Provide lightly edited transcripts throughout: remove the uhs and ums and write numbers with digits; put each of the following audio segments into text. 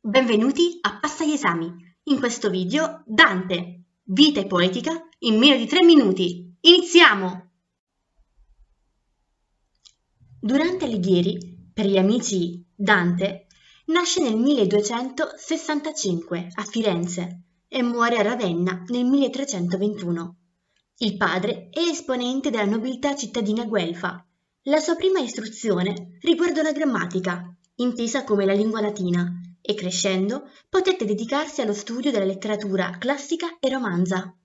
Benvenuti a Passa gli esami. In questo video Dante, vita e poetica in meno di 3 minuti. Iniziamo! Durante Alighieri, per gli amici Dante, nasce nel 1265 a Firenze e muore a Ravenna nel 1321. Il padre è esponente della nobiltà cittadina guelfa. La sua prima istruzione riguardò la grammatica, intesa come la lingua latina, e crescendo potette dedicarsi allo studio della letteratura classica e romanza.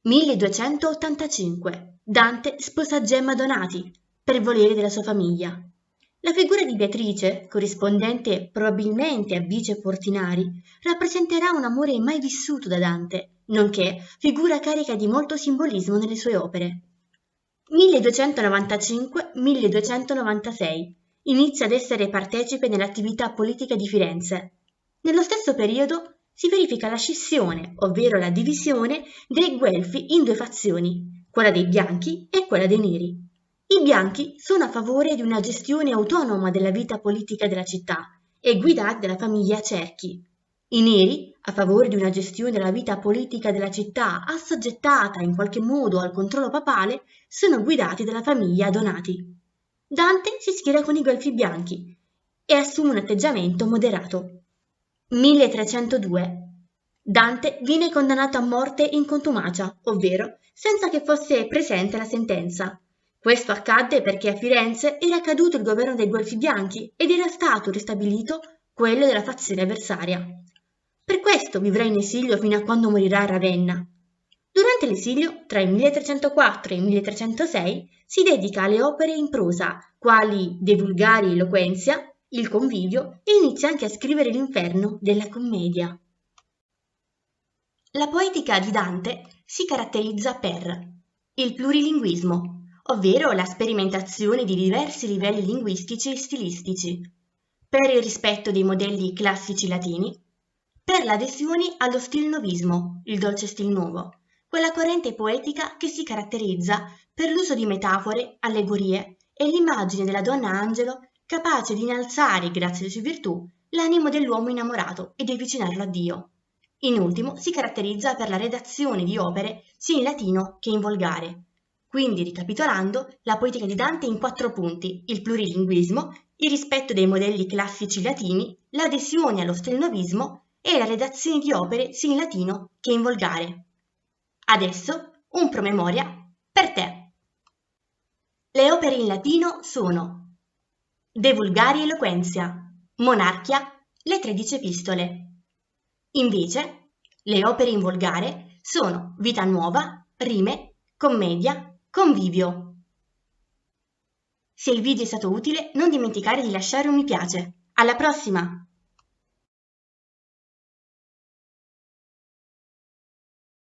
1285. Dante sposa Gemma Donati, per volere della sua famiglia. La figura di Beatrice, corrispondente probabilmente a Bice Portinari, rappresenterà un amore mai vissuto da Dante, nonché figura carica di molto simbolismo nelle sue opere. 1295-1296. Inizia ad essere partecipe nell'attività politica di Firenze. Nello stesso periodo si verifica la scissione, ovvero la divisione, dei Guelfi in due fazioni, quella dei bianchi e quella dei neri. I bianchi sono a favore di una gestione autonoma della vita politica della città e guidati dalla famiglia Cerchi. I neri, a favore di una gestione della vita politica della città assoggettata in qualche modo al controllo papale, sono guidati dalla famiglia Donati. Dante si schiera con i Guelfi bianchi e assume un atteggiamento moderato. 1302. Dante viene condannato a morte in contumacia, ovvero senza che fosse presente la sentenza. Questo accadde perché a Firenze era caduto il governo dei Guelfi bianchi ed era stato ristabilito quello della fazione avversaria. Per questo vivrà in esilio fino a quando morirà a Ravenna. Durante l'esilio, tra il 1304 e il 1306, si dedica alle opere in prosa, quali De Vulgari Eloquentia, Il Convivio, e inizia anche a scrivere l'Inferno della Commedia. La poetica di Dante si caratterizza per il plurilinguismo, ovvero la sperimentazione di diversi livelli linguistici e stilistici, per il rispetto dei modelli classici latini, per l'adesione allo stilnovismo, il dolce stil nuovo, quella corrente poetica che si caratterizza per l'uso di metafore, allegorie e l'immagine della donna angelo capace di innalzare, grazie alle sue virtù, l'animo dell'uomo innamorato e di avvicinarlo a Dio. In ultimo si caratterizza per la redazione di opere sia in latino che in volgare. Quindi, ricapitolando, la poetica di Dante in 4 punti: il plurilinguismo, il rispetto dei modelli classici latini, l'adesione allo stilnovismo e la redazione di opere sia in latino che in volgare. Adesso un promemoria per te. Le opere in latino sono De Vulgari Eloquentia, Monarchia, le 13 epistole. Invece, le opere in volgare sono Vita Nuova, Rime, Commedia, Convivio. Se il video è stato utile, non dimenticare di lasciare un mi piace. Alla prossima!